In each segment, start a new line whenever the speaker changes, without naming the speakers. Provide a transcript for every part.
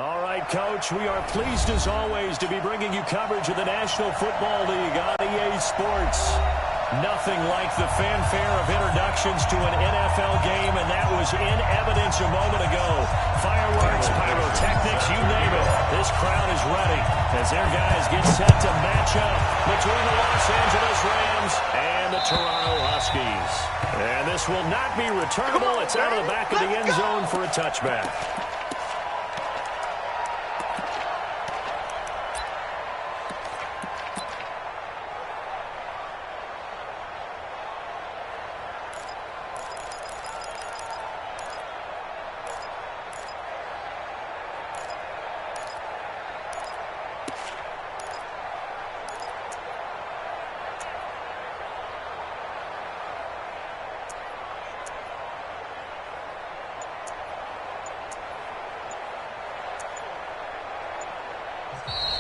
All right, Coach, we are pleased as always to be bringing you coverage of the National Football League on EA Sports. Nothing like the fanfare of introductions to an NFL game, and that was in evidence a moment ago. Fireworks, pyrotechnics, you name it. This crowd is ready as their guys get set to match up between the Los Angeles Rams and the Toronto Huskies. And this will not be returnable. It's out of the back of the end zone for a touchback.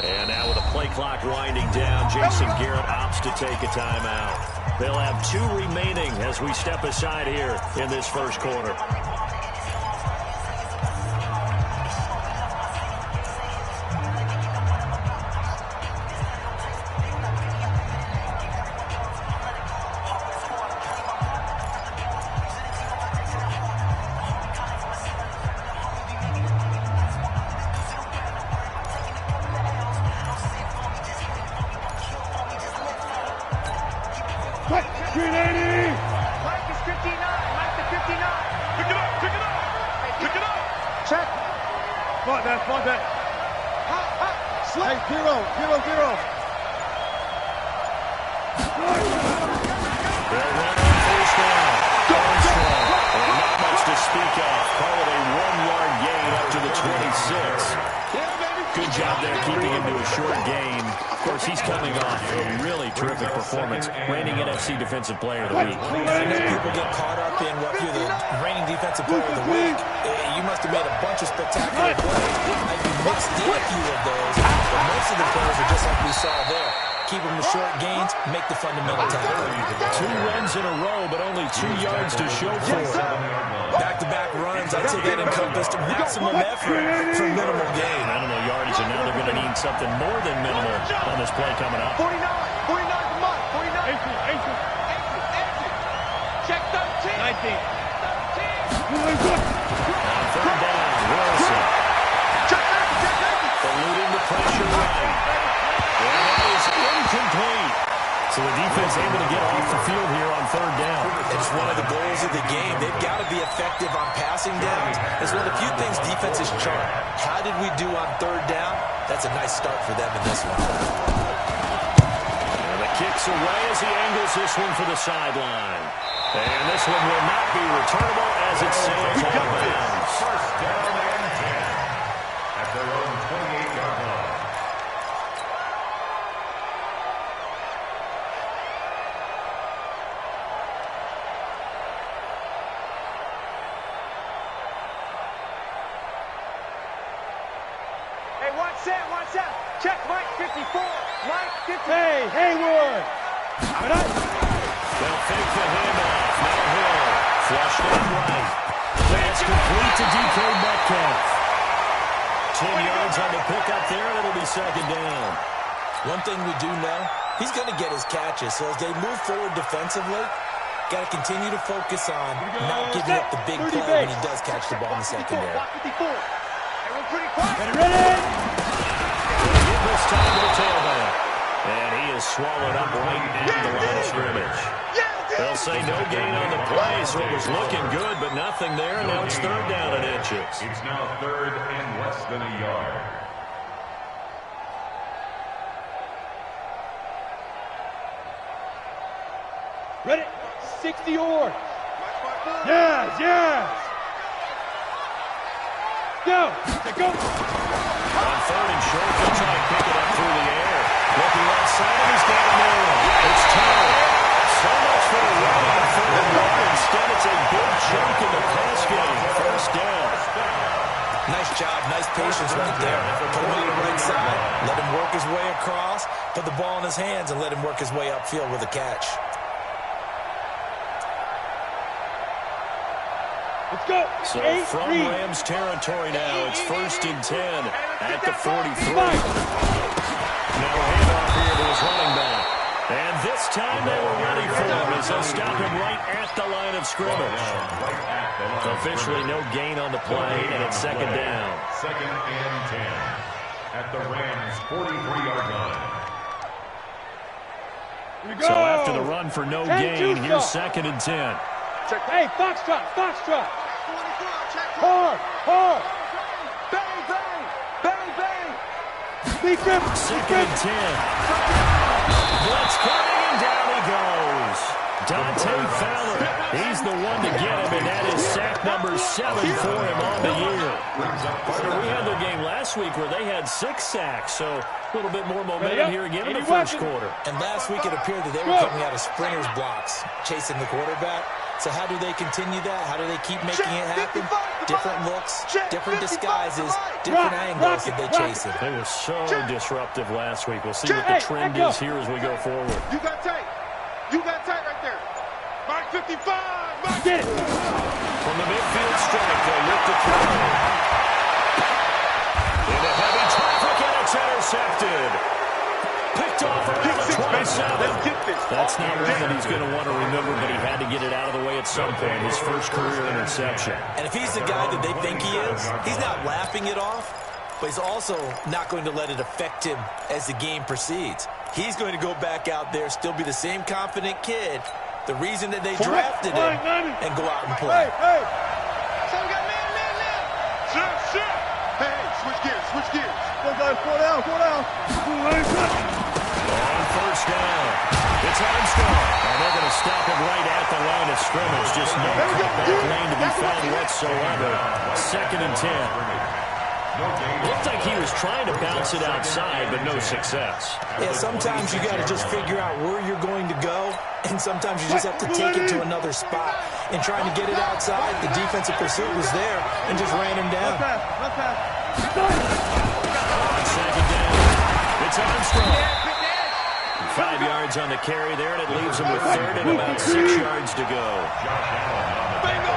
And now with the play clock winding down, Jason Garrett opts to take a timeout. They'll have 2 remaining as we step aside here in this first quarter. Good job there keeping him to a short gain. Of course, he's coming off a really terrific performance, reigning NFC Defensive Player of the Week.
I know people get caught up in what you're the reigning Defensive Player of the Week. You must have made a bunch of spectacular plays. You mixed in a few of those, but most of the plays are just like we saw there. Keep them to short gains, make the fundamental tackle.
2 runs in a row, but only 2 yards to show for it.
Back-to-back runs, I'd say that encompassed maximum effort for minimal gain.
Minimal yardage, and now they're going to need something more than minimal on this play coming up.
49 from us, 49. 18. Check 13. 19.
13. Third down, Wilson. Eluding the pressure right. And that is incomplete. So the defense able to get off the field here on third down.
It's one of the goals of the game. They've got to be effective on passing downs. It's one of the few things defenses chart. How did we do on third down? That's a nice start for them in this one.
And the kick's away as he angles this one for the sideline. And this one will not be returnable as it sails out of bounds.
First down and 10 at their own 28-yard line.
Watch out. Check Mike 54. Mike 54.
Hey, Haywood.
They'll fake the handoff. Now Hill. Flushed out right. Pass complete to DK Metcalf. 10 yards on the pickup there, and it'll be second down.
One thing we do know, he's going to get his catches. So as they move forward defensively, got to continue to focus on not giving up the big play when he does catch the ball in the secondary.
54. Everyone pretty quiet.
Ready?
This time to the tailback. And he is swallowed up right at the line of scrimmage. They'll say no gain on the play, so it was looking good, but nothing there, and now it's third down and inches.
It's now third and less than a yard.
Ready? 60 yards. Yes. Go. Go.
On third and short, they'll try and pick it up through the air. Looking left side, he's got a man. It's tight. So much for a run on third and one. Instead, it's a big chunk in the pass game. First down.
Nice job, nice patience right there. Put him on the right side, let him work his way across, put the ball in his hands, and let him work his way upfield with a catch.
Let's go.
So from Rams territory now, it's 1st and 10 at the 43. Now a handoff here to his running back. And this time they were ready for him as they stop him right at the line of scrimmage. Officially no gain on the play, and it's 2nd down.
2nd and 10 at the Rams' 43-yard line.
So after the run for no gain, here's 2nd and 10.
Hey, Foxtrot, Foxtrot. Hard, hard.
Bang, bang, bang, bang.
Big grip,
2nd and 10. Blitz coming, and down he goes. Dante Fowler, he's the one to get him, and that is sack number 7 for him on the year. Partner, we had their game last week where they had 6 sacks, so a little bit more momentum here again in the first quarter.
And last week it appeared that they were coming out of sprinters blocks, chasing the quarterback. So how do they continue that? How do they keep making it happen? Different looks, different disguises, different angles that they chase it.
They were so disruptive last week. We'll see what the trend is here as we go forward.
You got tight. You got tight right there. Mark 55. Mark
Get it.
From the midfield strike, they'll look to throw. Into heavy traffic, and it's intercepted. Picked off around the 27. That's not one that he's going to want to remember, but he had to get it out of the way at some point. His first career interception.
And if he's the guy that they think he is, he's not laughing it off, but he's also not going to let it affect him as the game proceeds. He's going to go back out there, still be the same confident kid, the reason that they drafted him, and go out and play.
Hey.
So we got man. Shit. Hey, switch gears.
Go down.
On 1st down, it's Armstrong. And they're going to stop him right at the line of scrimmage. Just no cutback lane to be found whatsoever. 2nd and 10. Looked like he was trying to bounce it outside, but no success.
Yeah, sometimes you got to just figure out where you're going to go, and sometimes you just have to take it to another spot. And trying to get it outside, the defensive pursuit was there and just ran him down.
On 2nd down, it's Armstrong. 5 yards on the carry there, and it leaves him with 3rd and about 6 yards to go.
Bingo.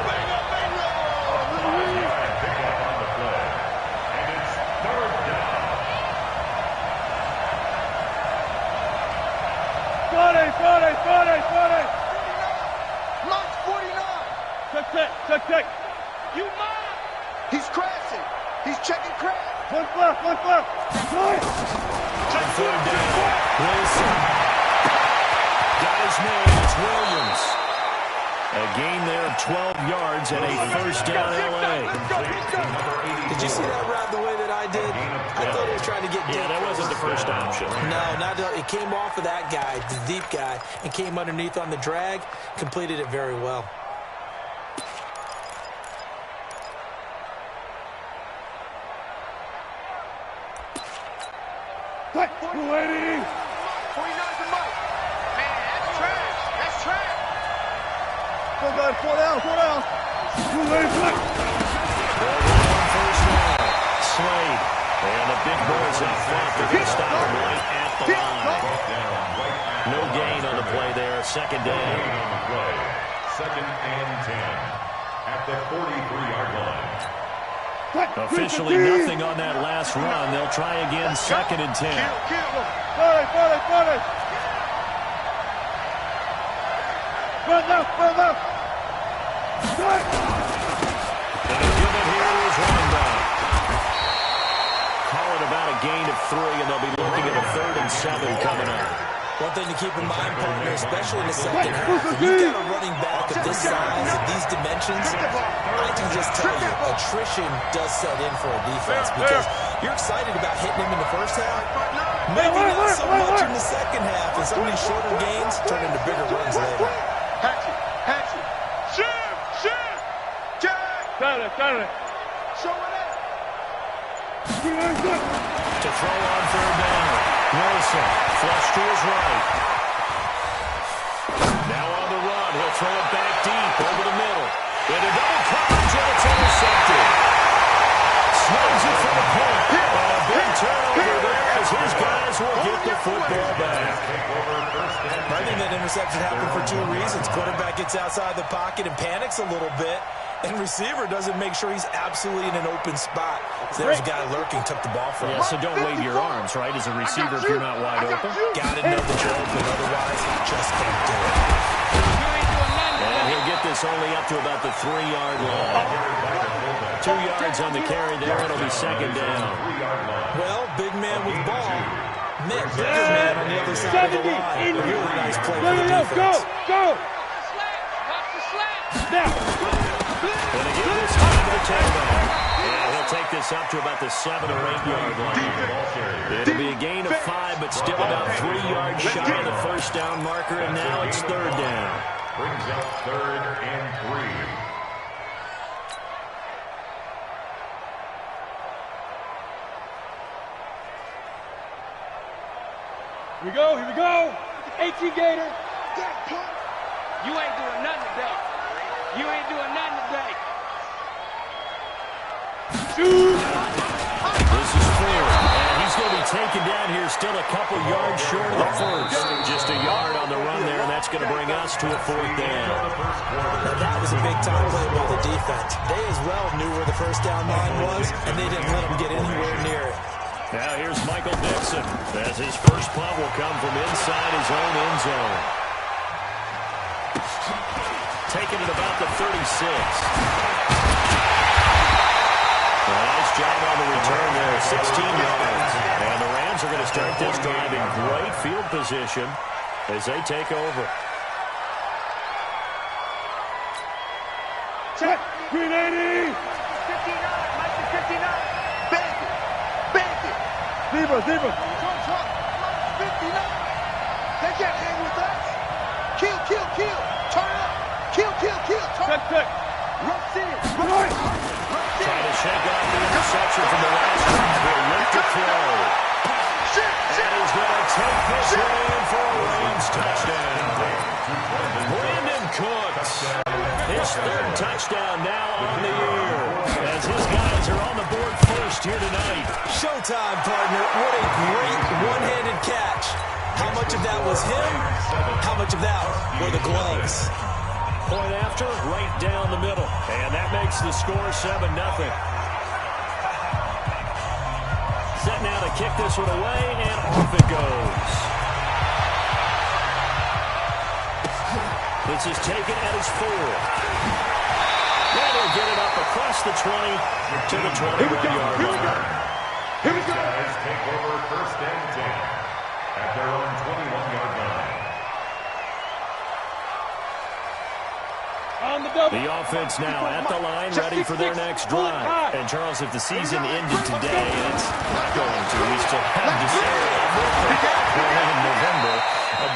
Friday.
Mark 49.
Check.
You mind? He's crashing. He's checking crash.
One left.
On 3rd down, Wilson. Got his man, it's Williams. A gain there of 12 yards and a 1st down L.A.
Did you see that route the way that I did? I thought he was trying to get deep.
Yeah, that wasn't the first option.
No, not at all. It came off of that guy, the deep guy, and came underneath on the drag, completed it very well.
Lady.
49's the mic. Man, that's trash.
Go down.
Slade. And the big boys up front. They're going to stop him right at the line. No gain on the play there. 2nd down.
2nd and 10 at the 43-yard line.
Officially nothing on that last run. They'll try again. 2nd and 10.
Run now.
And a give it here to his running back. Call it about a gain of 3, and they'll be looking at a 3rd and 7 coming up.
One thing to keep in mind, partner, especially in the second half, when you've got a running back of this size, of these dimensions, I can just tell you, attrition does set in for a defense because you're excited about hitting him in the first half, maybe not so much in the second half, and some of these shorter gains turn into bigger runs later.
Hatchet. Shim. Jack.
Got it.
Show it up.
To throw on 3rd down. Wilson, flush to his right. Now on the run, he'll throw it back deep over the middle. Into double coverage, and it's intercepted. Snags it for the point. And a big turnover there as his guys will get the football back.
I think that interception happened for 2 reasons. Quarterback gets outside the pocket and panics a little bit, And receiver doesn't make sure he's absolutely in an open spot. So there's a guy lurking, took the ball from him.
Yeah, so don't wave your arms, right, as a receiver if you're not wide open.
Got to know that you're open, otherwise just can't do it.
And he'll get this only up to about the 3-yard line. 2 yards on the carry there. It'll be second down.
Well, big man with ball met bigger man on the other side of the line. A really nice play for the defense.
Go! Now!
And again, this time to the tailback. And he'll take this up to about the 7 or 8 yard line. It'll be a gain of 5, but still about 3 yards shy of the first down marker, and now it's third down.
Brings up 3rd and 3.
Here we go. 18 Gator.
You ain't doing nothing today. You ain't doing nothing today.
Shoot.
This is clear, and he's going to be taken down here still a couple yards short of the first. Just a yard on the run there, and that's going to bring us to a 4th down.
Now that was a big-time play by the defense. They as well knew where the first down line was, and they didn't let them get anywhere near it.
Now here's Michael Dixon, as his first punt will come from inside his own end zone. Taking it about the 36. Nice job on the return there, 16 yards. And the Rams are going to start this drive in great field position as they take over.
Check. 380.
59, Mike to 59.
Bang it.
Zebra.
59. They can't hang with us. Kill. Turn up. Kill. Turn up.
Check.
Rush in.
Right.
Trying to shake off the interception from the last drive. He'll look to throw. And he's going to take this one in for a Rams touchdown. Brandon Cooks, his 3rd touchdown now on the year, as his guys are on the board first here tonight.
Showtime, partner. What a great one-handed catch. How much of that was him? How much of that were the gloves?
Point after, right down the middle. And that makes the score 7-0. Set now to kick this one away, and off it goes. This is taken at his 4. And he'll get it up across the 20 to the 21-yard line.
Here we go.
Guys take over 1st and 10 at their own 21-yard line.
On the double.
The offense now at the line, ready for their next drive. And Charles, if the season ended today, and it's not going to, we still have December in November,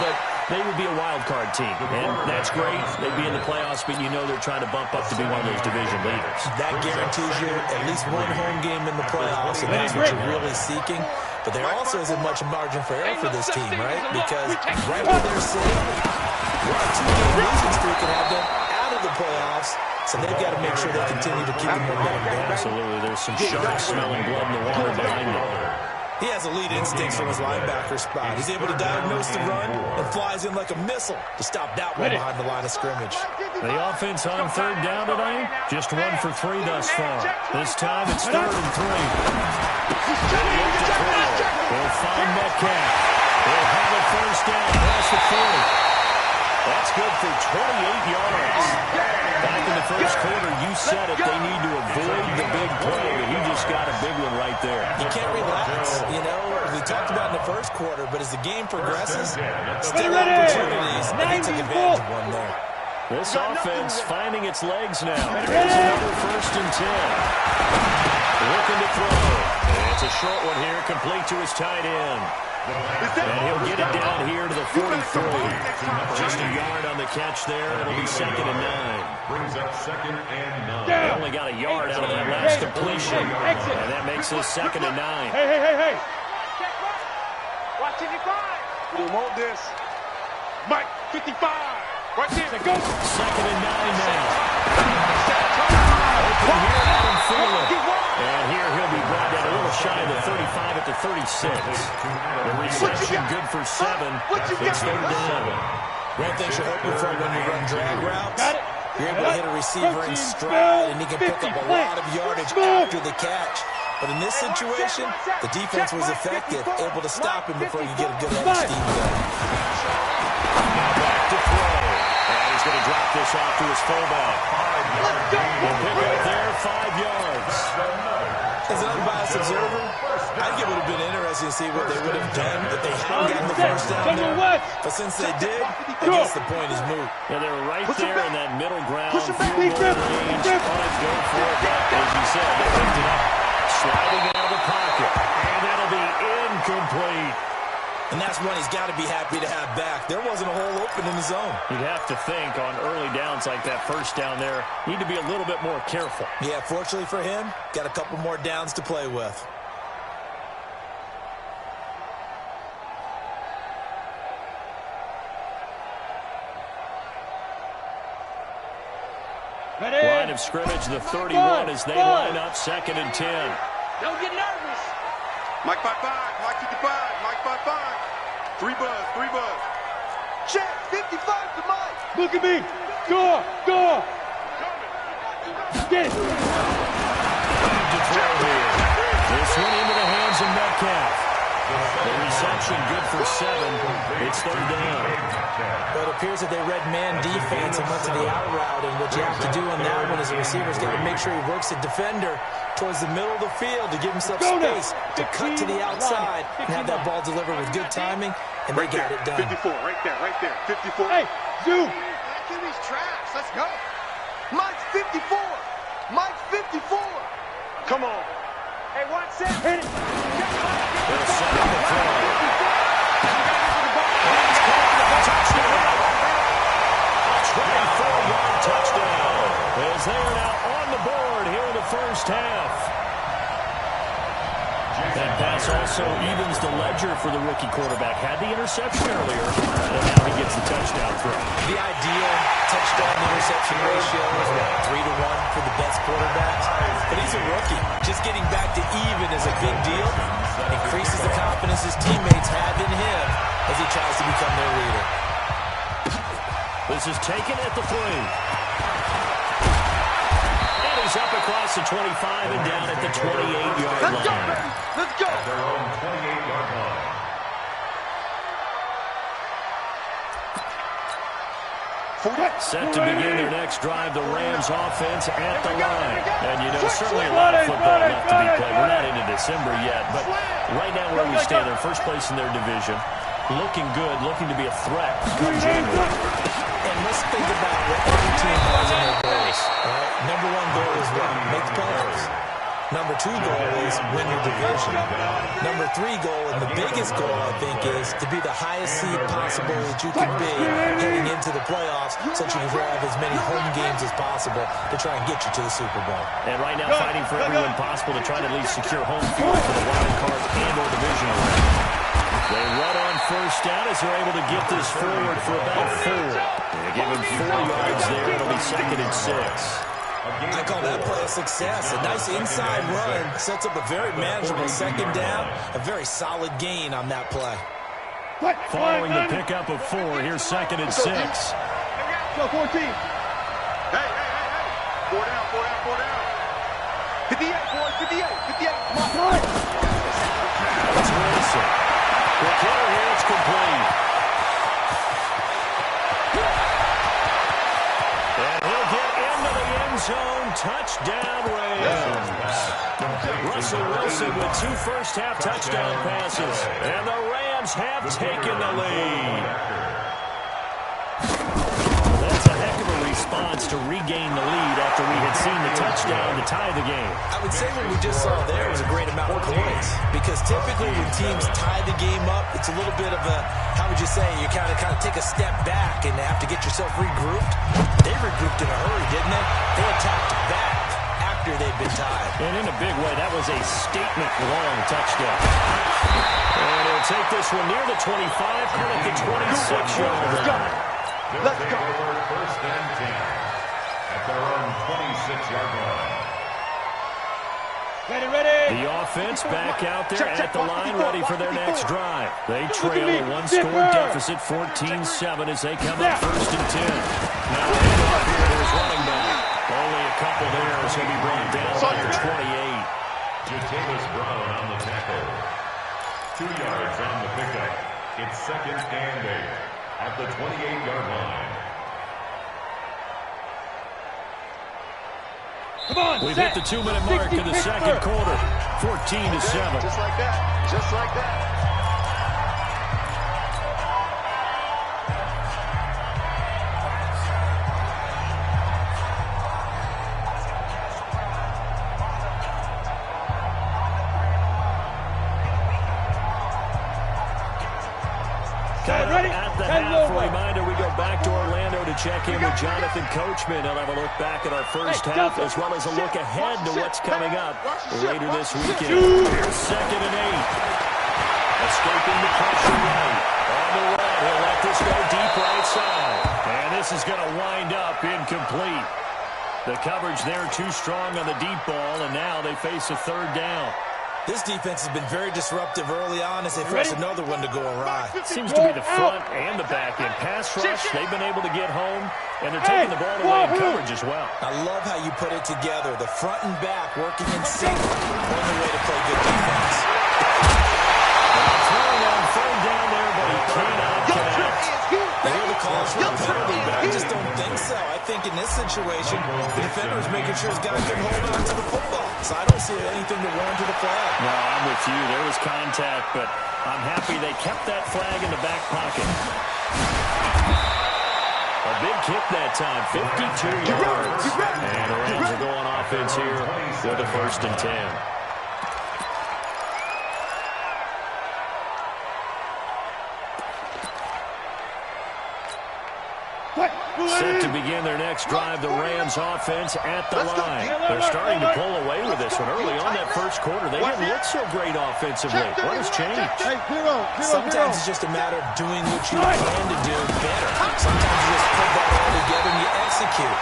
but they would be a wild card team, and that's great. They'd be in the playoffs, but you know they're trying to bump up to be one of those division leaders.
That guarantees you at least one home game in the playoffs, and that's what you're really seeking. But there also isn't much margin for error for this team, right? Because right where they're sitting, we're on a 2-game losing streak and have them out of the playoffs, so they've got to make sure they continue to keep the momentum going.
Absolutely. There's some sharks smelling blood in the water behind them.
He has elite instincts from his linebacker spot. He's able to diagnose the run and flies in like a missile to stop that one behind the line of scrimmage.
The offense on 3rd down tonight, just 1 for 3 thus far. This time it's 3rd and 3. They'll find Metcalf. They'll have a first down past the 40. That's good for 28 yards. Back in the first quarter, you said it, they need to avoid the big play, but he just got a big one right there.
You can't relax, you know. We talked about in the first quarter, but as the game progresses, still opportunities, and he took advantage of one there.
This offense finding its legs now. There's another 1st and 10. Looking to throw. It's a short one here, complete to his tight end. And he'll get it down here to the 43. Just a yard on the catch there. It'll be 2nd and 9.
Brings up 2nd and 9.
They only got a yard out of that last completion. And that makes this 2nd and 9.
Hey.
Watch 55.
We want this. Mike, 55. Right there.
Go.
2nd and 9 now. Open here, Adam Thielen. And here he'll be brought down a little shy of the 35 at the 36. The reception good for 7. It's 3rd down.
One thing you're hoping for when you run drag routes You're able to hit a receiver in stride, and he can pick up a lot of yardage after the catch. But in this situation, the defense was effective, able to stop him before you get a good head of steam going.
Now back to throw. And he's going to drop this off to his fullback. We'll pick up there, 5 yards.
As an unbiased observer, I think it would have been interesting to see what they would have done if they hadn't gotten the first down there. But since they did, I guess the point is moot.
Yeah, they were right there in that middle ground, field goal range, on it, go for it. As you said, they picked it up, sliding out of the pocket, and that'll be incomplete.
And that's one he's got to be happy to have back. There wasn't a hole open in the zone.
You'd have to think on early downs like that first down there, need to be a little bit more careful.
Yeah, fortunately for him, got a couple more downs to play with.
Ready?
Line of scrimmage, the 31 as they line up, 2nd and 10.
Don't get nervous.
Mike 5-5, Mike 55, Mike 5-5. 3 buzz, 3 buzz. Check, 55 to Mike.
Look at me. Go, go. Get it.
To throw here. This one into the hands of Metcalf. The reception good for 7. It's 3rd down.
But it appears that they read man defense and went to the out route. And what you have to do on that one as a receiver is got to make sure he works the defender towards the middle of the field to give himself space to cut to the outside and have that ball delivered with good timing, and they got it done.
54, right there, 54.
Hey, zoom.
Back in these traps, let's go. Mike's 54. Mike's 54. Come on.
Hey, 1 second.
Hit it.
They're setting the throw. Touchdown. 24-yard touchdown. As they are now on the board here in the first half. That pass also evens the ledger for the rookie quarterback. Had the interception earlier, and now he gets the touchdown throw.
The ideal touchdown-interception ratio is about 3-to-1 for the best quarterbacks. But he's a rookie. Just getting back to even is a big deal. Increases the confidence his teammates have in him as he tries to become their leader.
This is taken at the 3. And he's up across the 25 and down at the 28-yard line.
Let's go, baby. Let's go.
Their own 28-yard line.
Set to begin their next drive, the Rams offense at the line. And you know, certainly a lot of football left to be played. We're not into December yet, but right now where we stand, they're first place in their division. Looking good, looking to be a threat come January.
And let's think about what every team has in their goals. Right? Number 1 goal is what? Make the playoffs. Number 2 goal is win your division. Number 3 goal, and the biggest goal, I think, is to be the highest seed possible that you can be heading into the playoffs so that you can have as many home games as possible to try and get you to the Super Bowl.
And right now fighting for everyone possible to try to at least secure home field for the wild card and or divisional round. They run on first down as they're able to get this forward for about 4. They give him 4 yards there. It'll be 2nd and 6.
I call that play a success. A nice inside run sets up a very manageable 2nd down. A very solid gain on that play.
Following the pickup of 4, here's 2nd and 6.
Go, 14.
Hey. 4 down. 58, boys, 58. Come on.
That's Wilson. The killer here, it's complete. And he'll get into the end zone. Touchdown, Rams. Russell Wilson with 2 first-half touchdown passes. And the Rams have taken the lead. That's a heck of a response to regain the lead after we had seen the touchdown to tie the game.
I would say what we just saw there was a great amount of points, because typically when teams tie the game up, it's a little bit of a, how would you say, you kind of take a step back and have to get yourself regrouped. They regrouped in a hurry, didn't they? They attacked back after they'd been tied.
And in a big way, that was a statement-long touchdown. And he'll take this one near the 25, call it the 26-yard line.
Let's go. First and 10 at their own 26-yard line.
Ready.
The offense back out there at the line, ready for their next drive. They trail a 1-score deficit, 14-7, as they come up 1st and 10. Now, here's running We've hit the 2-minute mark in the second quarter. 14-7.
Just like that. Just like that.
At the half, a reminder, we go back to Orlando to check in with Jonathan Coachman. He'll have a look back at our first half, as well as a look ahead to what's coming up later this weekend. Here's 2nd and 8. Escaping the pressure right. On the run, he'll let this go deep right side. And this is going to wind up incomplete. The coverage there too strong on the deep ball, and now they face a 3rd down.
This defense has been very disruptive early on as they force another one to go awry.
Seems to be the front and the back end. Pass rush, they've been able to get home, and they're taking the ball away in coverage as well.
I love how you put it together. The front and back working in sync. One way to play good defense.
Throwing on 3rd down there, but he cannot connect.
They hear the calls for a penalty, but I just don't think so. I think in this situation, the defender is making sure his guy can hold on to the football. So I don't see anything to warrant to the flag.
No, I'm with you. There was contact, but I'm happy they kept that flag in the back pocket. A big kick that time, 52 yards. And the Rams are going offense here with a 1st and 10. Set to begin their next drive, the Rams offense at the line. They're starting to pull away with this one. Early on that first quarter, they didn't look so great offensively. What has changed?
Sometimes it's just a matter of doing what you plan to do better. Sometimes you just put that all together and you execute.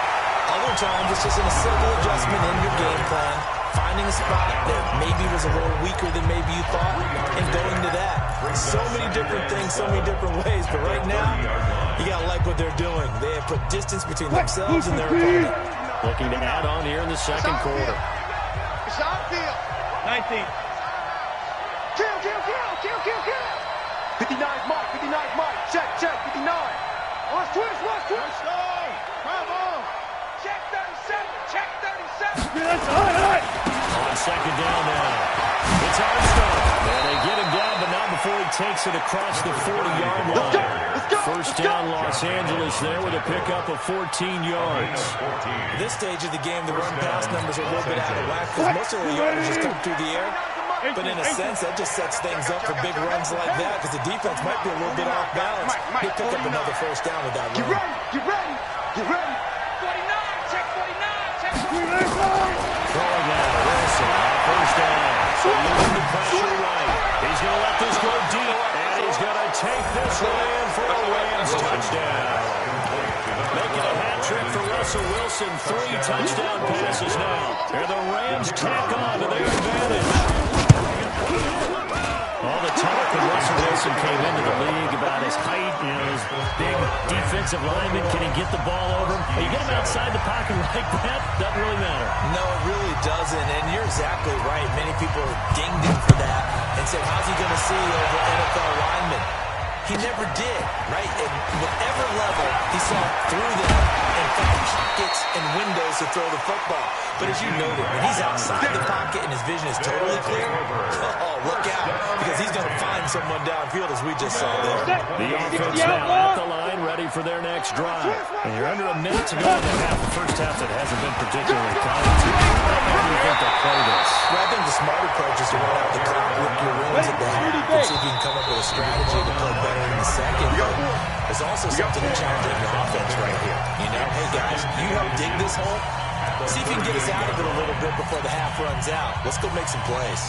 Other times it's just a simple adjustment in your game plan, finding a spot that maybe was a little weaker than maybe you thought, and going to that. So many different things, so many different ways, but right now, you got to like what they're doing. They have put distance between themselves and their opponent.
Looking to add on here in the second quarter.
It's on field.
19.
Kill, kill, kill, kill, kill, kill. 59's Mike, 59's Mike. Check, check, 59. Watch twist, watch twist.
Come on.
Check 37, check 37.
On 2nd down now. It's Armstrong. And they get him down, but not before he takes it across the 40-yard line. First down, Los Angeles there with a pickup of 14 yards.
At this stage of the game, the run-pass numbers are a little bit out of whack because most of the yardage just come through the air. But in a sense, that just sets things up for big runs like that because the defense might be a little bit off balance. He'll pick up another first down with that run.
Get ready, get ready, get ready.
49, check 49, check 49.
Throwing out Wilson on 1st down. So moving the pressure right. He's going to let this go deep, and he's going to take this one in for a Rams touchdown. Making a hat trick for Russell Wilson. 3 touchdown passes now. And the Rams tack on to their advantage. All the talk when Russell Wilson came into the league about his height, his big defensive lineman. Can he get the ball over him? You get him outside the pocket like that, doesn't really matter.
No, it really doesn't, and you're exactly right. Many people dinged him for that and said, how's he going to see over NFL linemen? He never did, right? At whatever level, he saw through them and found pockets and windows to throw the football. But as you noted, when he's outside the pocket and his vision is totally clear, oh, look out, because he's going to find someone downfield, as we just saw there.
The offense now at the line, ready for their next drive. And you're under a minute to go in the half. The first half that hasn't been particularly kind to you. How do you think they'll play this?
Well, I think the smart approach is to run out the clock, lick your wounds at the half, and see if you can come up with a strategy to play better in the second. But there's also something to challenge your offense right here. You know, hey guys, you help dig this hole. See if you can get us out of it a little bit before the half runs out. Let's go make some plays.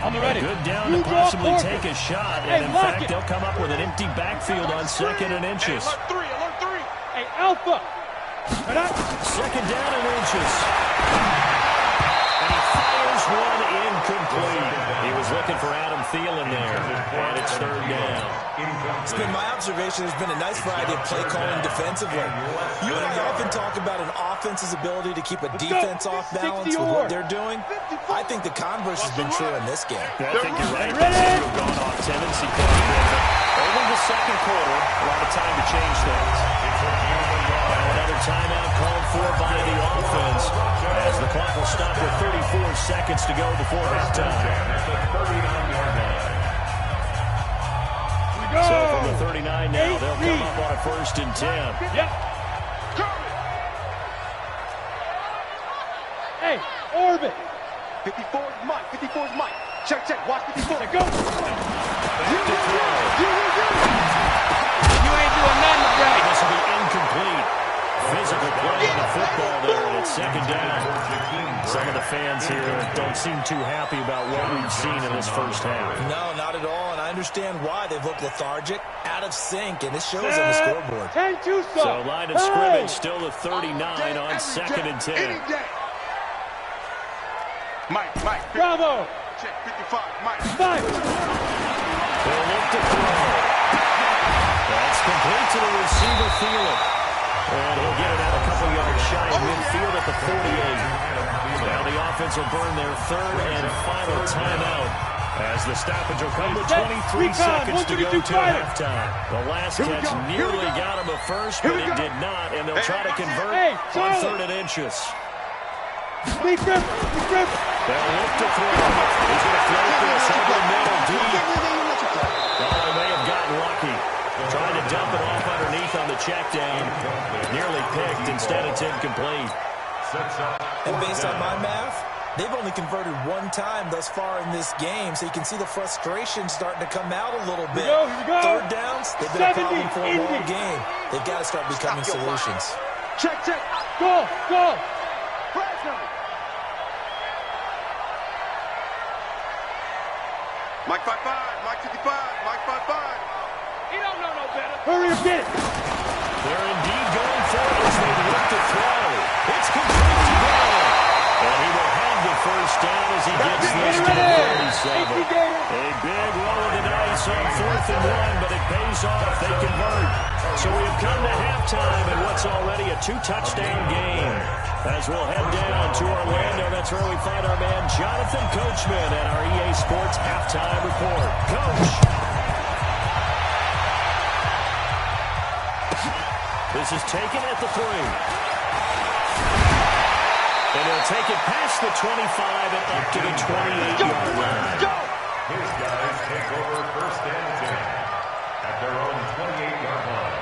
I'm ready.
Good down to possibly take a shot. And in fact, they'll come up with an empty backfield on 2nd and inches.
Alert 3, alert 3.
Hey, Alpha.
2nd down and inches. And he fires one incomplete. He was looking for Adam Thielen there. And it's 3rd down.
It's been my observation there's been a nice variety of play calling defensively. You and I often talk about an offense's ability to keep a defense off balance with what they're doing. I think the converse has been true in this game.
I think you're right. They seem to have gone off tendency. Over the second quarter, a lot of time to change things. Now another timeout called for by the offense as the clock will stop with 34 seconds to go before halftime. So from the 39 now, they'll come up on a 1st and 10.
Yep. Hey, orbit.
54 is Mike. 54 is Mike. Check, check. Watch 54.
Go.
You ain't doing nothing today.
This will be incomplete. Physical play on the football there, and it's 2nd down. Some of the fans here don't seem too happy about what we've seen in this first half.
No, not at all, and I understand why. They've looked lethargic, out of sync, and it shows on the scoreboard.
10-2
So line of scrimmage still the 39 on 2nd and 10.
Mike.
Bravo.
Check 55. Mike.
5.
They'll look to throw. That's complete to the receiver, Thielen. And he'll get it out a couple yards shy of midfield at the 48. Now the offense will burn their 3rd and final timeout as the stoppage will come with 23 seconds to go to halftime. The last catch nearly got him a first, but it did not, and they'll try to convert on 3rd and inches.
Big grip.
They'll look to throw. He's going to float this over the middle deep. Oh, they may have gotten lucky. Trying to dump it off underneath on the check down. Nearly picked. Instead, it's incomplete.
And based on my math, they've only converted 1 time thus far in this game, so you can see the frustration starting to come out a little bit.
Here we go.
3rd downs, they've been a problem for a long game. They've got to start becoming solutions.
Check.
Go.
Mike 55. Mike 55. Mike 55.
He don't know no better.
Hurry up, get it.
They're indeed going for it as they look to throw. It's complete to go. And he will have the 1st down as he gets this to the 37. A big roll of the dice on 4th and 1, but it pays off. They convert. So we've come to halftime in what's already a 2-touchdown game. As we'll head down to Orlando, that's where we find our man Jonathan Coachman at our EA Sports Halftime Report. Coach. This is taken at the 3. And he'll take it past the 25 and up to the 28-yard line.
His guys take over 1st and 10 at their own 28-yard line.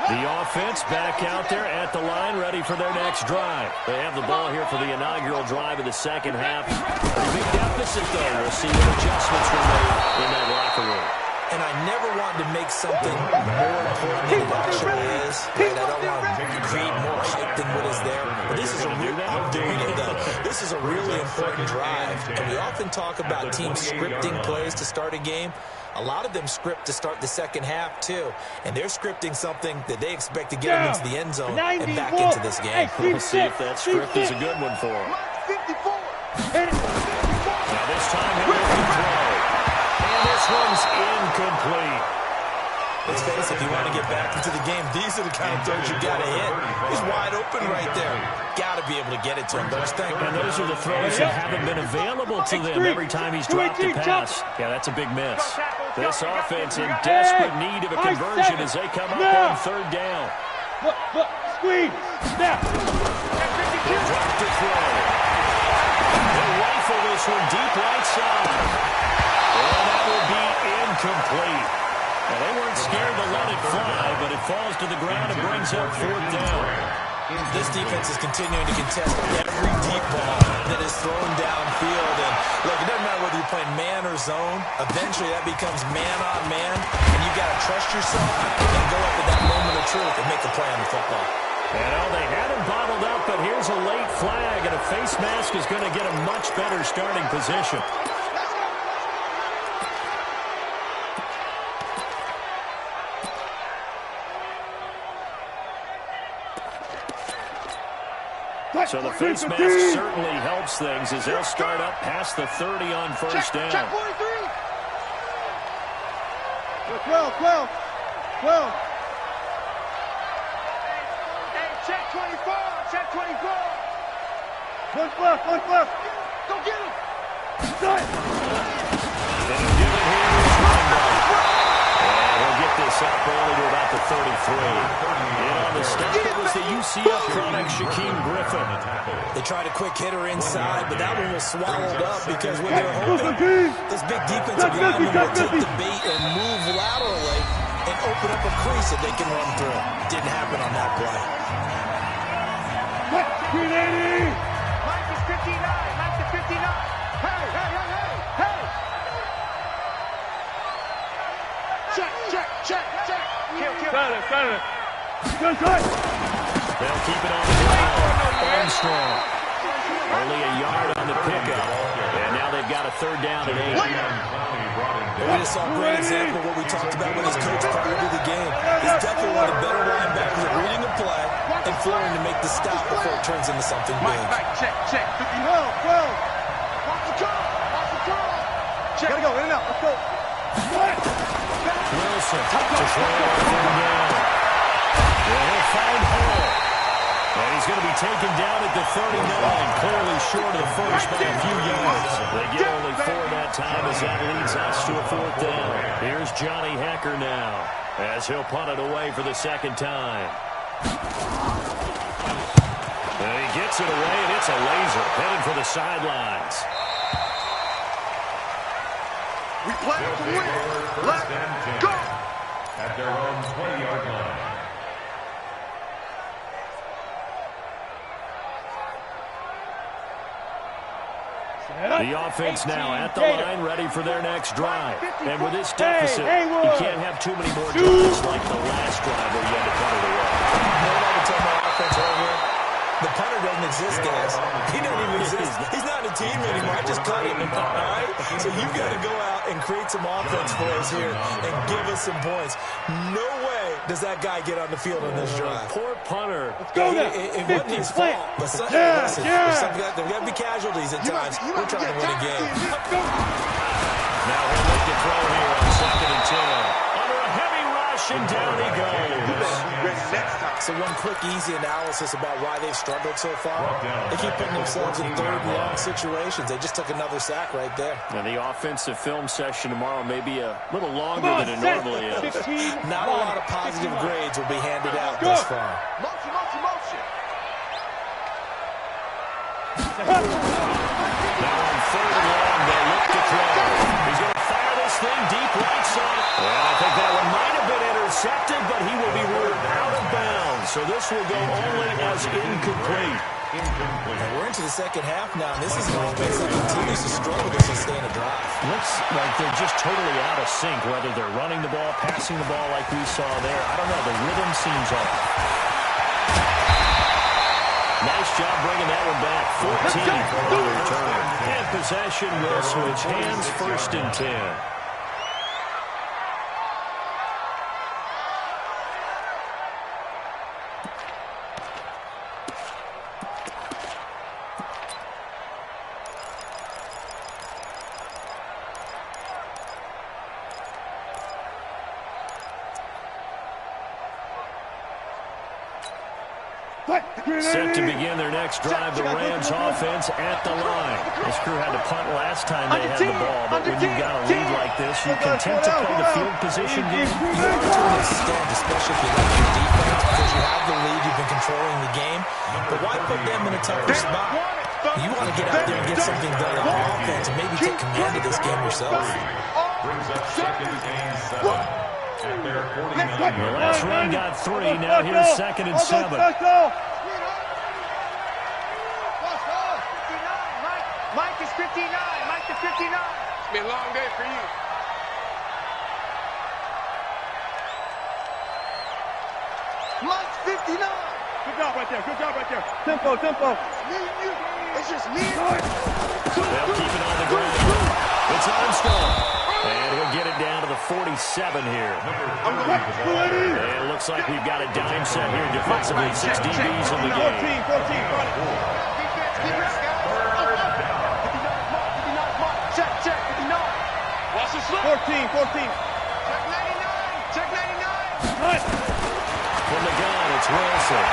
The offense back out there at the line, ready for their next drive. They have the ball here for the inaugural drive of the 2nd half. A big deficit, though. We'll see what adjustments were made in that locker room.
And I never wanted to make something more important than it actually is. Right? I don't want to create more hype than what is there. But this is I'm doing it, though. This is a really important drive. And we often talk about teams scripting plays to start a game. A lot of them script to start the 2nd half, too. And they're scripting something that they expect to get them into the end zone and back into this game.
We'll see if that script is a good one for them.
54.
Now this time he'll look to throw. And this one's incomplete.
Let's face it, if you want to get back into the game, these are the kind of throws you got to hit. He's wide open right there. Got to be able to get it to him. Don't you think?
And those are the throws that haven't been available to them every time he's dropped a pass. Yeah, that's a big miss. This offense in desperate need of a conversion as they come up on 3rd down.
Look, squeeze, snap.
They'll drop to throw. They'll rifle this one deep right side. And that will be incomplete. Well, they weren't scared to let it fly, but it falls to the ground and brings up 4th down.
This defense is continuing to contest every deep ball that is thrown downfield. And look, it doesn't matter whether you're playing man or zone. Eventually, that becomes man on man, and you got to trust yourself and go up at that moment of truth and make a play on the football.
And they had him bottled up, but here's a late flag, and a face mask is going to get a much better starting position. So the face mask certainly helps things as they'll start up past the 30 on 1st down.
Check 43.
12.
Hey, check 24. Check 24.
One left.
Go get him.
Done.
And he'll give it here is Rondo. And he'll get this up early to about the 33. In on the
They tried a quick hitter inside, but that one was swallowed up because when they're hoping this big defensive lineman will take the bait and move laterally and open up a crease that they can run through. Didn't happen on that play.
Mike is 59. Mike is 59. Hey, hey, hey, hey, hey. Check, check, check, check. Kill, kill.
Got it.
They'll keep it on the ground. Armstrong. Only a yard on the pickup. And now they've got a third down and 8.
We just saw a great example of what we talked about with his coach prior to the game. He's definitely one of the better linebackers at reading a play and flowing to make the stop before it turns into something big.
Mike, check, check. 50. Watch the call. Watch the call. Check. Gotta go. In and out. Let's go.
Wilson to throw down. He'll find Hall. And he's going to be taken down at the 39, clearly short of the first by a few yards. They get only 4 that time as that leads us to a 4th down. Here's Johnny Hecker now as he'll punt it away for the second time. And he gets it away, and it's a laser headed for the sidelines.
We play to win. Let's go.
At their own 20-yard line.
The offense now at the line, ready for their next drive. And with this deficit, you can't have too many more drives like the last drive where you had to cut it away.
You know what I would tell my offense right here? The punter doesn't exist, guys. He doesn't even exist. He's not a team anymore. I just cut him, all right? So you've got to go out and create some offense for us here and give us some points. No way does that guy get on the field on this drive.
Poor punter.
Let's go now.
It wasn't his fault. But listen, there's got to be casualties at times. We're trying to win a game.
Now he'll make the throw here on 2nd and 10. Under a heavy rush, and down he goes.
So one quick, easy analysis about why they've struggled so far. They keep putting themselves in 3rd and long situations. They just took another sack right there.
And the offensive film session tomorrow may be a little longer than it normally is.
Not a lot of positive grades will be handed out thus far.
Motion, motion, motion.
Now on 3rd and long, they look to throw. He's going to fire this thing deep right side. Well, I think that one might have been intercepted, but he will be ruled out of bounds. So this will go only as incomplete.
And we're into the second half now, and this is an offense that continues to struggle to sustain a drive.
Looks like they're just totally out of sync, whether they're running the ball, passing the ball like we saw there. I don't know. The rhythm seems off. Nice job bringing that one back. 14 for the return. And possession will switch hands, 1st and 10. Set to begin their next drive, the Rams offense at the line. This crew had to punt last time they had the ball, but when you've got a lead like this, you content to play the field position game.
You are to an extent, especially if you like your defense, because you have the lead, you've been controlling the game. But why put them in a tougher spot? You want to get out there and get something done on offense and maybe take command of this game yourself.
Brings up 2nd and 7. At their 49-yard
The
line.
last run got 3. Now here's 2nd and 7.
Mike is 59. Mike is 59. It's been a long day for you.
Mike's 59.
Good job right there. Good job right there. Tempo, tempo.
Me and you. It's just me.
They'll keep it on the ground. It's Armstrong. And he'll get it down to the 47 here. And it looks like we've got a dime set here defensively. 6 DBs in the game.
14.
Check, 59. Watch the slip.
14.
Check 99.
From the gun, it's Wilson.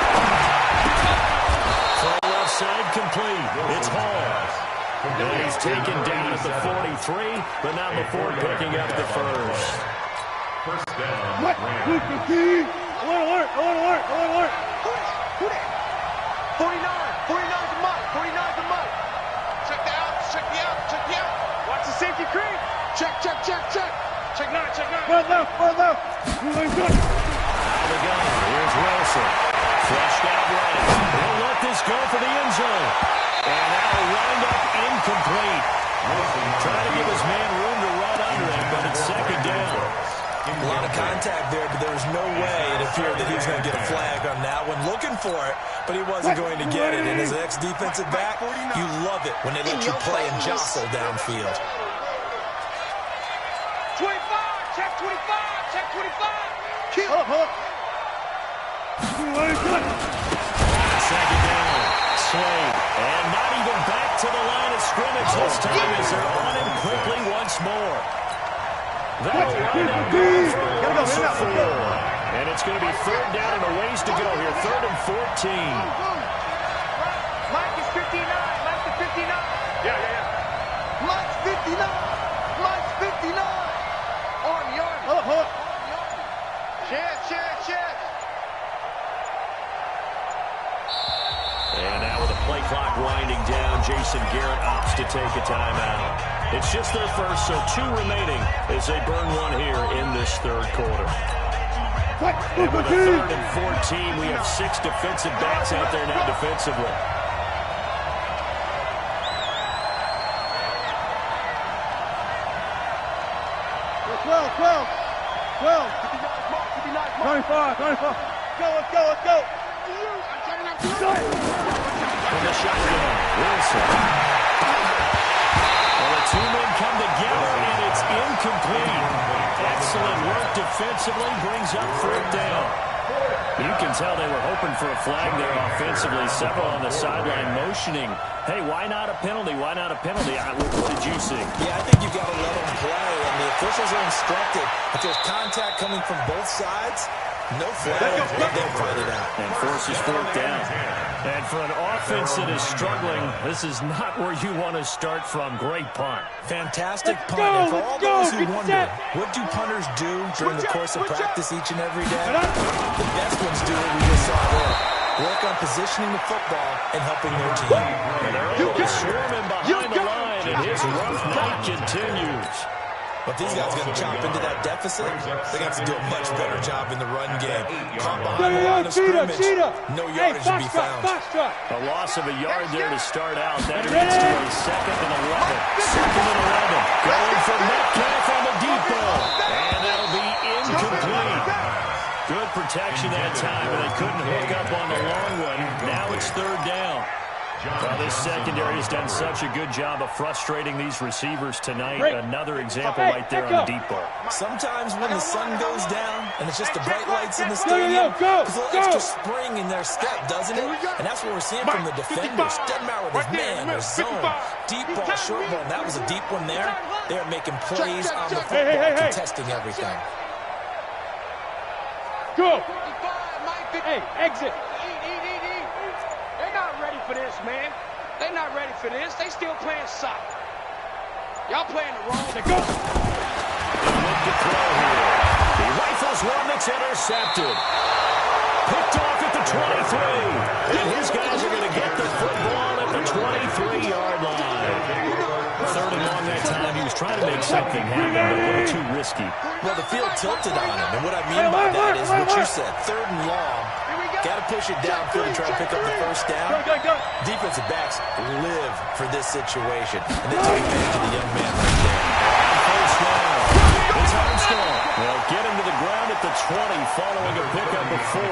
Throw left side complete. It's Hall. And he's taken down at the 43, but not before picking up the first.
First down.
Alert.
49's a Mike. 49's a Mike.
Check the out. Check the out. Check the out.
Watch the safety creep. Check.
Check 9. Check 9.
Run left. Moving good.
Out of the gun. Here's Wilson. Flushed out right. He'll let this go for the end zone. And that'll wind up incomplete. Trying to give his man room to run under it, but it's second down.
A lot of contact there, but there was no way it appeared that he was going to get a flag on that one. Looking for it, but he wasn't going to get it. And as an ex-defensive back, you love it when they let you play and jostle downfield.
25. Check 25. Check 25. Kill.
Second down. Slade. And not even back to the line of scrimmage this time as they're on him quickly once more. That'll wind up going for a loss of 4. And it's going to be third down and a ways to go here. 3rd and 14.
Mike is 59. Mike is 59.
Yeah.
Mike's 59. Mike's 59. Army.
Hold up.
Check.
And now with the play clock winding down, Jason Garrett opts to take a timeout. It's just their first, so 2 remaining as they burn one here in this third quarter. And with a 3rd and 14, we have 6 defensive backs out there now defensively.
Well. 25. Let's go.
From the shotgun, Wilson. Well, the 2 men come together, and it's incomplete. Excellent work defensively, brings up 4th down. You can tell they were hoping for a flag there offensively. Several on the sideline motioning, hey, why not a penalty? What did you see?
Yeah, I think you've got to let them play, and the officials are instructed. If there's contact coming from both sides, no flag, let them fight it out.
And forces 4th down. And for an offense that is struggling, this is not where you want to start from. Great punt.
Fantastic punt. And for all those who wonder, what do punters do during the course of practice each and every day? The best ones do what we just saw there. Work on positioning the football and helping their team.
And they're able to swarm him behind the line, and his rough night continues.
But these guys are going to chop into that deficit. They're going to have to do a much better job in the run game. Caught behind the line of scrimmage, no yardage to be found.
A loss of a yard there to start out. That leads to a 2nd and 11. 2nd and 11. Going for Metcalf on the deep ball. And that'll be incomplete. Good protection that time, but they couldn't hook up on the long one. Now it's 3rd down. Well, this secondary has done such a good job of frustrating these receivers tonight. Another example right there on the deep ball.
Sometimes when the sun goes down and it's just the bright lights in the stadium, there's a little extra spring in their step, doesn't it? And that's what we're seeing from the defenders. Doesn't matter with his man or zone. Deep ball, short ball, and that was a deep one there. They're making plays on the football, contesting everything.
Go! Hey, exit!
They're not ready for this, man. They're not ready for this. They still playing soccer. Y'all playing the wrong.
They go. They look to throw here. He rifles one that's intercepted. Picked off at the 23. And his guys are going to get the football at the 23-yard line. 3rd and long that time. He was trying to make something happen, but a little too risky.
Well, the field tilted on him, and what I mean by that is what you said. 3rd and long. Got to push it downfield and try to pick up the 1st down. Defensive backs live for this situation, and they take advantage of the young man right there.
First down. It's Armstrong. They'll get him to the ground at the 20 following a pickup of 4.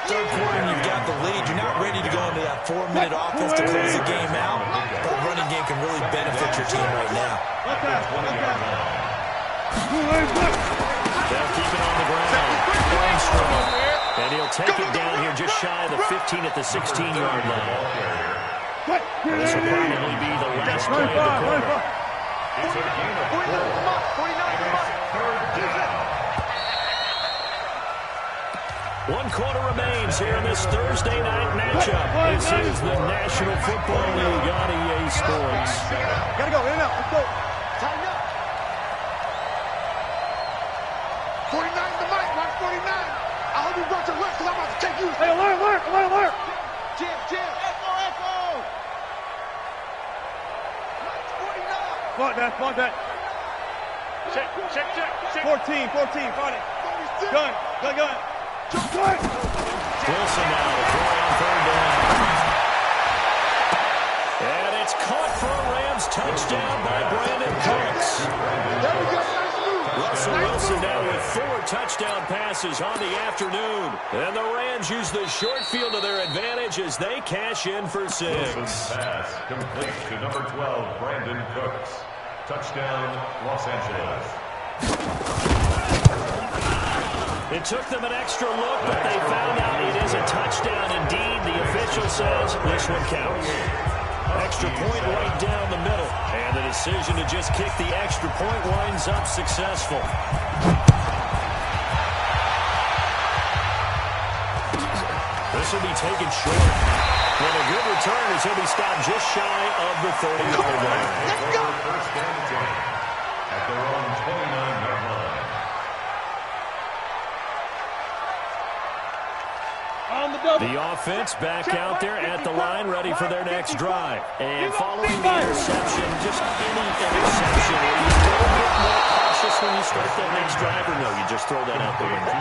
Third quarter, and you've got the lead. You're not ready to go into that 4-minute offense to close the game out, but a running game can really benefit your team right now.
They'll keep it on the ground. Armstrong. And he'll take it down here just shy of the 15 at the 16-yard line. And this will probably be the last play of the quarter.
It's a game of 4.
1 quarter remains here in this Thursday night matchup. This is the National Football League on EA Sports.
Gotta go, in and out, let's go.
Tighten up. 49 to Mike, 49. I hope you brought your left because I'm about to take you.
Hey, alert! Spot that. Check. 14, find it. Gun.
Wilson now to throw on third down. And it's caught for a Rams touchdown by Brandon Cooks. Russell Wilson now with 4 touchdown passes on the afternoon. And the Rams use the short field to their advantage as they cash in for 6.
Wilson's pass complete to number 12, Brandon Cooks. Touchdown, Los Angeles.
It took them an extra look, but they found out it is a touchdown indeed. The official says this one counts. Extra point right down the middle. And the decision to just kick the extra point winds up successful. This will be taken short. And a good return as he'll be stopped just shy of the 30-yard line.
Let's go! First and 10 at their own 29-yard line.
The offense back out there at the line, ready for their next drive. And following the interception, just any interception, are you still a bit more cautious when you start that next drive, or no, you just throw that out the window?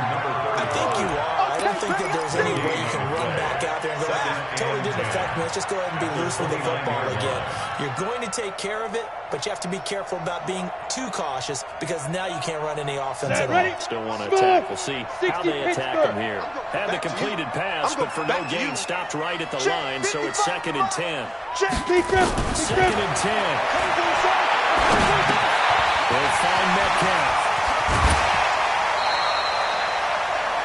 I think you are. I don't think that there's any way you can run back out there and go, totally didn't affect me. Let's just go ahead and be loose with the football again. You're going to take care of it, but you have to be careful about being too cautious because now you can't run any offense at all.
Still want to attack. We'll see how they attack them here. Had the completed pass, but for no gain, stopped right at the line, so it's 2nd and 10. 2nd and 10. They'll find Metcalf.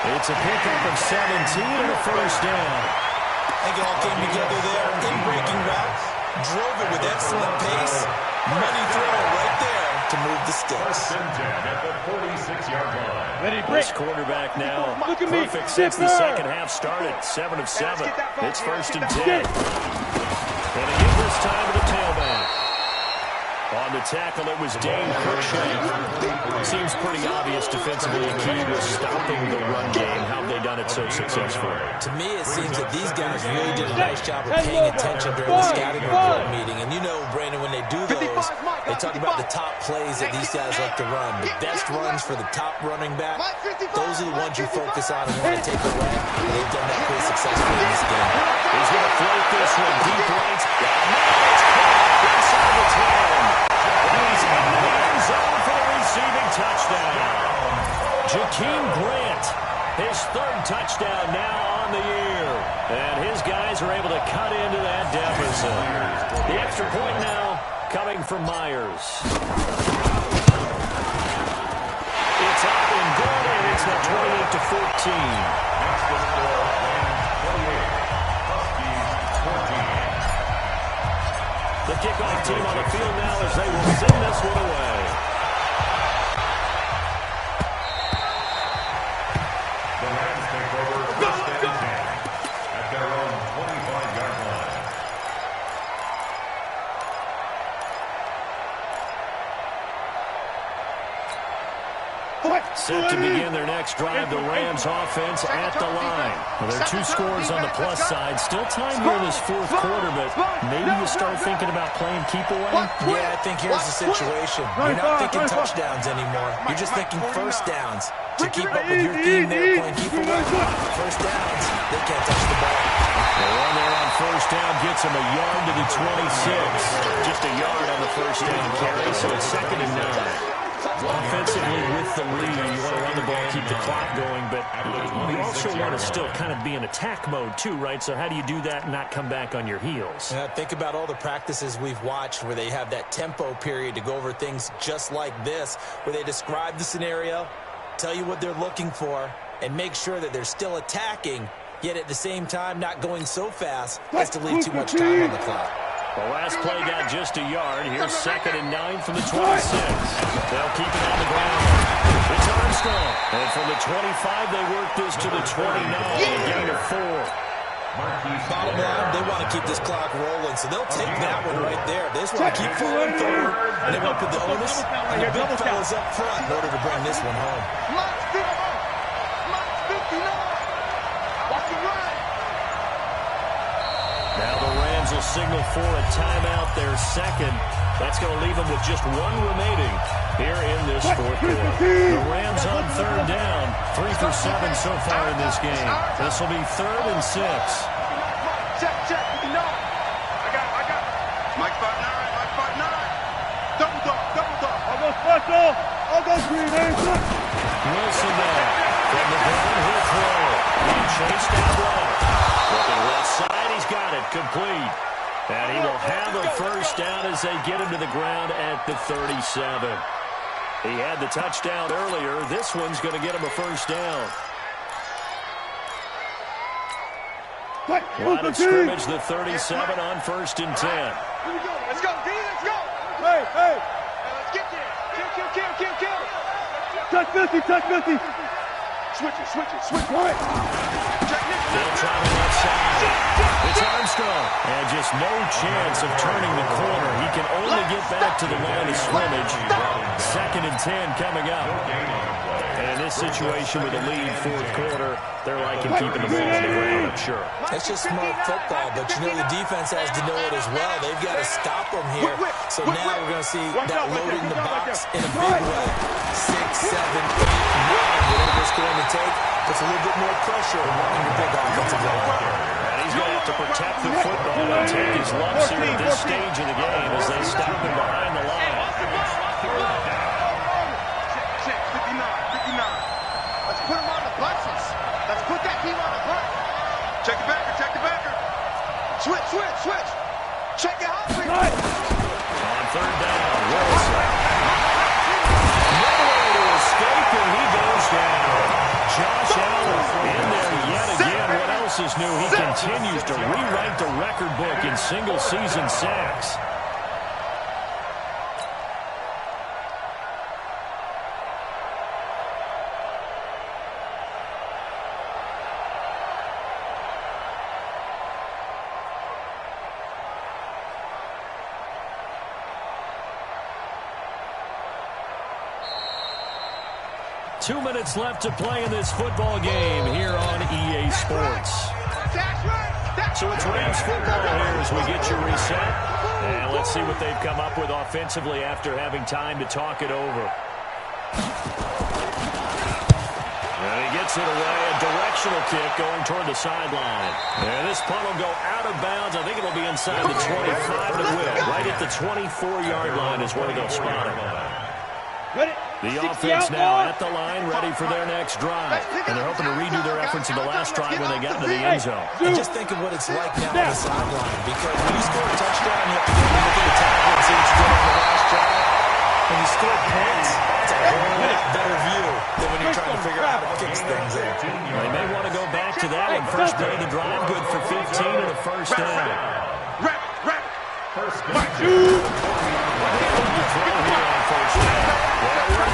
It's a pickup of 17 and a first down.
I think it all came together there in breaking route. Drove it with excellent pace. Money throw right there to move the sticks.
First and 10 at the 46-yard line.
This quarterback now perfect since the second half started. 7 of 7. It's 1st and 10. And again this time to the tailback. On the tackle, it was Dane Cruikshank. Seems pretty obvious defensively. The key was stopping the run game. How have they done it so successfully?
To me, it seems that these guys really did a nice job of paying attention during the scouting report meeting. And you know, Brandon, when they do those, they talk about the top plays that these guys like to run. The best runs for the top running back, those are the ones you focus on and want to take away. And they've done that pretty successfully in this game.
He's going to float this one deep right. Now it's caught inside the 10. He's in the end zone for the receiving touchdown. Jakeem Grant, his 3rd touchdown now on the year. And his guys are able to cut into that deficit. The extra point now coming from Myers. It's up and good, and it's now 28-14.
Next to score, Rams 28, Huskies 14.
The kickoff team on the field now as they will send this one away.
The Rams take over first and 10 at their own 25-yard line.
Set to begin their next drive, the Rams offense at the line. Well, there are 2 scores on the plus side. Still time here in this 4th quarter, but maybe you start thinking about playing keep away?
Yeah, I think here's the situation. You're not thinking touchdowns anymore. You're just thinking first downs. To keep up with your team there playing keep away. First downs, they can't touch the ball.
The run there on first down gets him a yard to the 26. Just a yard on the first down carry, so it's 2nd and 9. Offensively with the lead, you want to run the ball, keep the clock going, but you also want to still kind of be in attack mode too, right? So how do you do that and not come back on your heels?
Think about all the practices we've watched where they have that tempo period to go over things just like this, where they describe the scenario, tell you what they're looking for, and make sure that they're still attacking, yet at the same time not going so fast as to leave too much time on the clock.
The last play got just a yard. Here's 2nd and 9 from the 26. They'll keep it on the ground. It's Armstrong. And from the 25, they work this to the 29. A gain of 4.
Bottom line, they want to keep this clock rolling, so they'll take that one right there. They just want to keep flowing forward, and they want to put the onus on the big fellas up front in order to bring this one home.
Rams will signal for a timeout, their second. That's going to leave them with just one remaining here in this fourth quarter. The Rams on third down, 3 for 7 so far in this game. This will be 3rd and 6.
Check. I got it. Mike 5'9", Double dog.
I'll go special. I'll go green.
Wilson there. From the ground, he'll throw. Being chased down low. Looking left side, he's got it. Complete. And he will have a first down as they get him to the ground at the 37. He had the touchdown earlier. This one's going to get him a first down. Line of scrimmage, the 37 on 1st and 10.
Let's go, D, let's go.
Hey.
Let's get there. Kill.
Touch 50.
Switch it.
Right.
They'll try the left side. It's Armstrong. And just no chance of turning the corner. He can only get back to the line of scrimmage. 2nd and 10 coming up. And in this situation with a lead, fourth quarter, they're liking keeping the ball on the ground, I'm sure.
It's just smart football, but you know the defense has to know it as well. They've got to stop them here. So now we're going to see that loading the box in a big way. 6, 7, 8, 9, whatever it's going to take. Puts a little bit more pressure on your big offensive line.
And he's going to have to protect the football and take his lumps here at this stage of the game as they stop him behind the line.
Check, 59. Let's put him on the buses. Let's put that team on the bus. Check the backer. Switch. Check it out.
On third down, Wilson. No way to escape, and he goes down. Josh Allen in there yet again. What else is new? He continues to rewrite the record book in single-season sacks. Two minutes left to play in this football game here on EA Sports. So it's Rams football here as we get you reset. And let's see what they've come up with offensively after having time to talk it over. And he gets it away, a directional kick going toward the sideline. And this punt will go out of bounds. I think it'll be inside the 25 to win. Right at the 24-yard line is where they'll spot it. The offense now at the line, ready for their next drive. And they're hoping to redo their efforts in the last drive when they got to the end zone.
And just think of what it's like now on the sideline. Because when you score a touchdown, you have to go look at the tackle and see what you did on the last drive. When you score points, it's a whole lot better view than when you're trying to figure out how to fix things in.
Well, they may want to go back to that one. First play of the drive, good for 15 and a first down.
First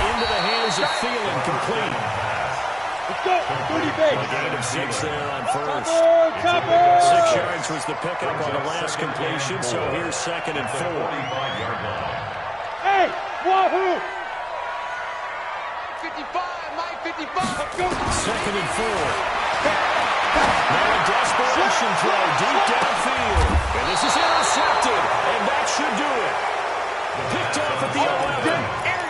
Into the hands of Thielen, complete.
Let's go.
A gain of 6 there on first. 6 yards was the pickup on the last completion, so here's 2nd and 4.
Hey, wahoo!
55, Mike, 55.
2nd and 4. Now a desperation throw deep downfield. And this is intercepted, and that should do it. Picked off at the 11.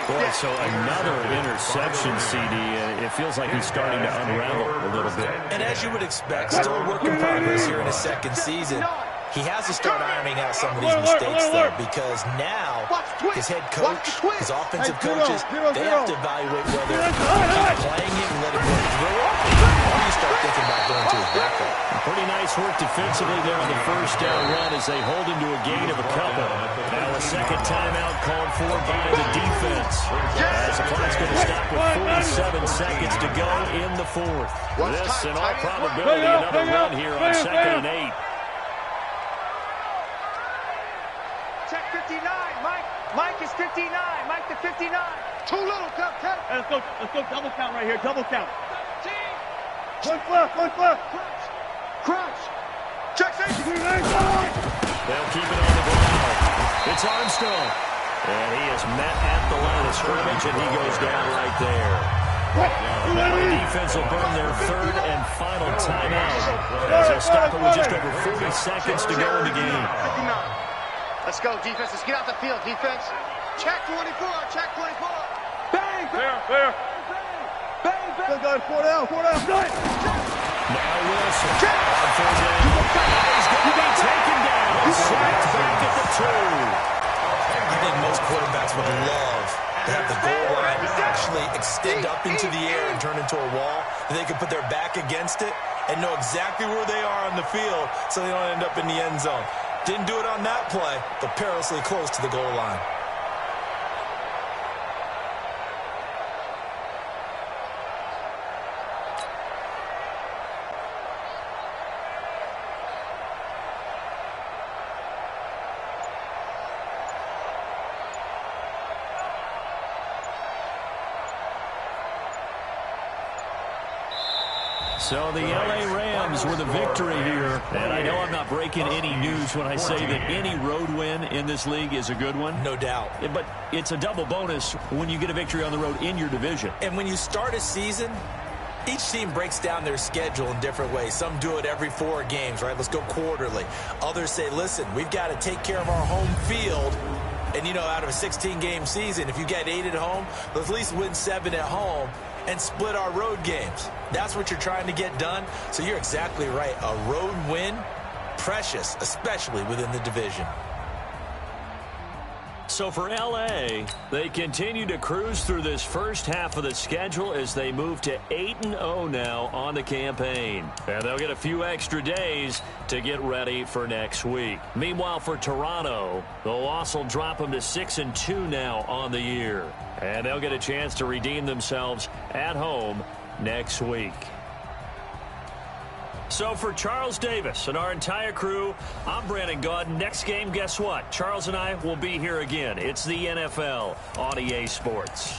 Boy, so another interception, CD. It feels like he's starting to unravel a little bit.
And as you would expect, still a work in progress here in his second season. He has to start ironing out some of these mistakes, though, because now his head coach, his offensive coaches, they have to evaluate whether to keep playing him and let him work through it, or you start thinking about going to his backup.
Pretty nice work defensively there on the first down run as they hold him to a gain of a couple. Now a second timeout called for by the defense. As the clock's going to stop with 47 seconds to go in the fourth. This, in all probability, another run here on 2nd and 8.
Check 59, Mike. Mike is 59. Mike to 59.
Too little, Cut.
Let's go double count right here, double count.
13.
One left.
Crunch. Check safety.
They'll keep it on the ground. It's Armstrong. And he is met at the line of scrimmage, and he goes down right there. defense will burn their third and final timeout as they'll stop it with just over 40 seconds to go in the game.
59. Let's go, defense. Let's get out the field, defense. Check 24. Check 24.
Bang! Fair, fair. Bang, bang. Good, guys. 4 down, 4 down. Good.
Now Wilson. On third down. He's going to be taken down. Sacked back at the 2.
I think most quarterbacks would love to have the goal line actually extend up into the air and turn into a wall. And they can put their back against it and know exactly where they are on the field so they don't end up in the end zone. Didn't do it on that play, but perilously close to the goal line.
So the L.A. Rams with a victory here. And I know I'm not breaking any news when I say that any road win in this league is a good one.
No doubt.
But it's a double bonus when you get a victory on the road in your division.
And when you start a season, each team breaks down their schedule in different ways. Some do it every 4 games, right? Let's go quarterly. Others say, listen, we've got to take care of our home field. And, you know, out of a 16-game season, if you get 8 at home, let's at least win 7 at home and split our road games. That's what you're trying to get done. So you're exactly right. A road win, precious, especially within the division.
So for L.A., they continue to cruise through this first half of the schedule as they move to 8-0 now on the campaign. And they'll get a few extra days to get ready for next week. Meanwhile, for Toronto, the loss will drop them to 6-2 now on the year. And they'll get a chance to redeem themselves at home next week. So for Charles Davis and our entire crew, I'm Brandon Gaud. Next game, guess what? Charles and I will be here again. It's the NFL on EA Sports.